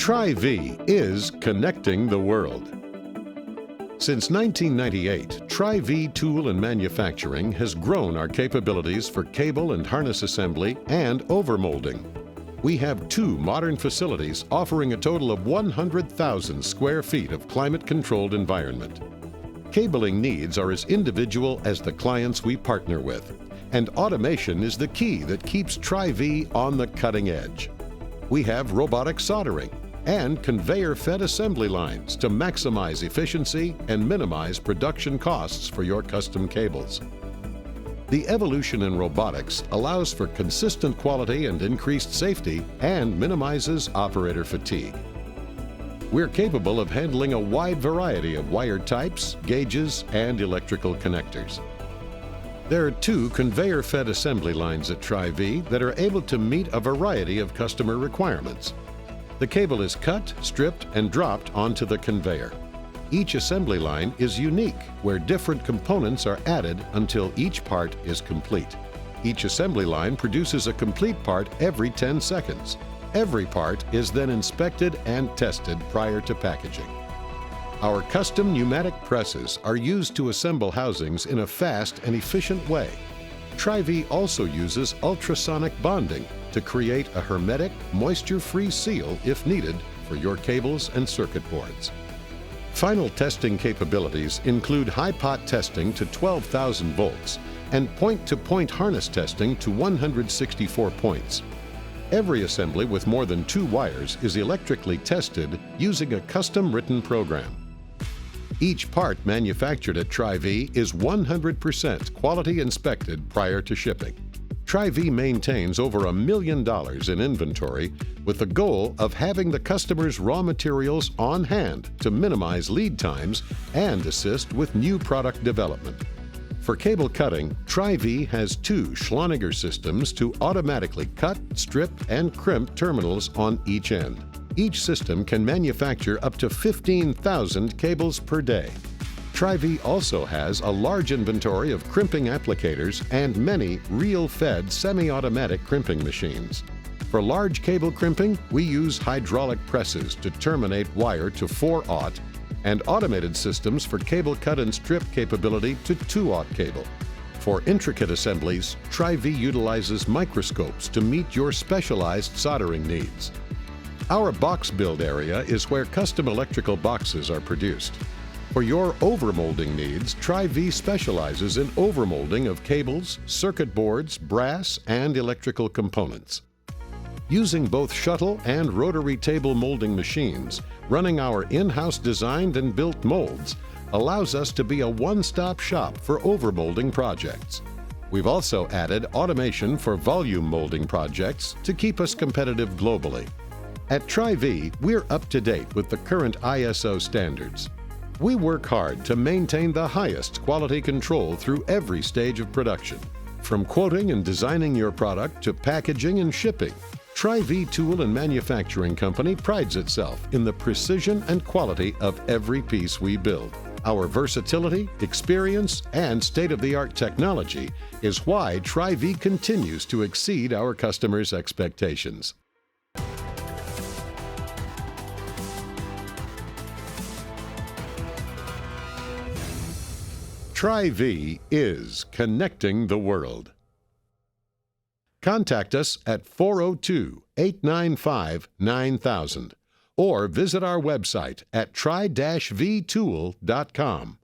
Tri-V is connecting the world. Since 1998, Tri-V Tool and Manufacturing has grown our capabilities for cable and harness assembly and overmolding. We have 2 modern facilities offering a total of 100,000 square feet of climate-controlled environment. Cabling needs are as individual as the clients we partner with, and automation is the key that keeps Tri-V on the cutting edge. We have robotic soldering and conveyor-fed assembly lines to maximize efficiency and minimize production costs for your custom cables. The evolution in robotics allows for consistent quality and increased safety and minimizes operator fatigue. We're capable of handling a wide variety of wire types, gauges, and electrical connectors. There are 2 conveyor-fed assembly lines at Tri-V that are able to meet a variety of customer requirements. The cable is cut, stripped, and dropped onto the conveyor. Each assembly line is unique, where different components are added until each part is complete. Each assembly line produces a complete part every 10 seconds. Every part is then inspected and tested prior to packaging. Our custom pneumatic presses are used to assemble housings in a fast and efficient way. Tri-V also uses ultrasonic bonding to create a hermetic, moisture-free seal if needed for your cables and circuit boards. Final testing capabilities include high-pot testing to 12,000 volts and point-to-point harness testing to 164 points. Every assembly with more than 2 wires is electrically tested using a custom-written program. Each part manufactured at Tri-V is 100% quality inspected prior to shipping. Tri-V maintains over $1 million in inventory with the goal of having the customer's raw materials on hand to minimize lead times and assist with new product development. For cable cutting, Tri-V has 2 Schloniger systems to automatically cut, strip, and crimp terminals on each end. Each system can manufacture up to 15,000 cables per day. Tri-V also has a large inventory of crimping applicators and many reel-fed semi-automatic crimping machines. For large cable crimping, we use hydraulic presses to terminate wire to 4/0 and automated systems for cable cut and strip capability to 2/0 cable. For intricate assemblies, Tri-V utilizes microscopes to meet your specialized soldering needs. Our box build area is where custom electrical boxes are produced. For your overmolding needs, Tri-V specializes in overmolding of cables, circuit boards, brass, and electrical components. Using both shuttle and rotary table molding machines, running our in-house designed and built molds allows us to be a one-stop shop for overmolding projects. We've also added automation for volume molding projects to keep us competitive globally. At Tri-V, we're up to date with the current ISO standards. We work hard to maintain the highest quality control through every stage of production. From quoting and designing your product to packaging and shipping, Tri-V Tool and Manufacturing Company prides itself in the precision and quality of every piece we build. Our versatility, experience, and state-of-the-art technology is why Tri-V continues to exceed our customers' expectations. Tri-V is connecting the world. Contact us at 402-895-9000 or visit our website at tri-vtool.com.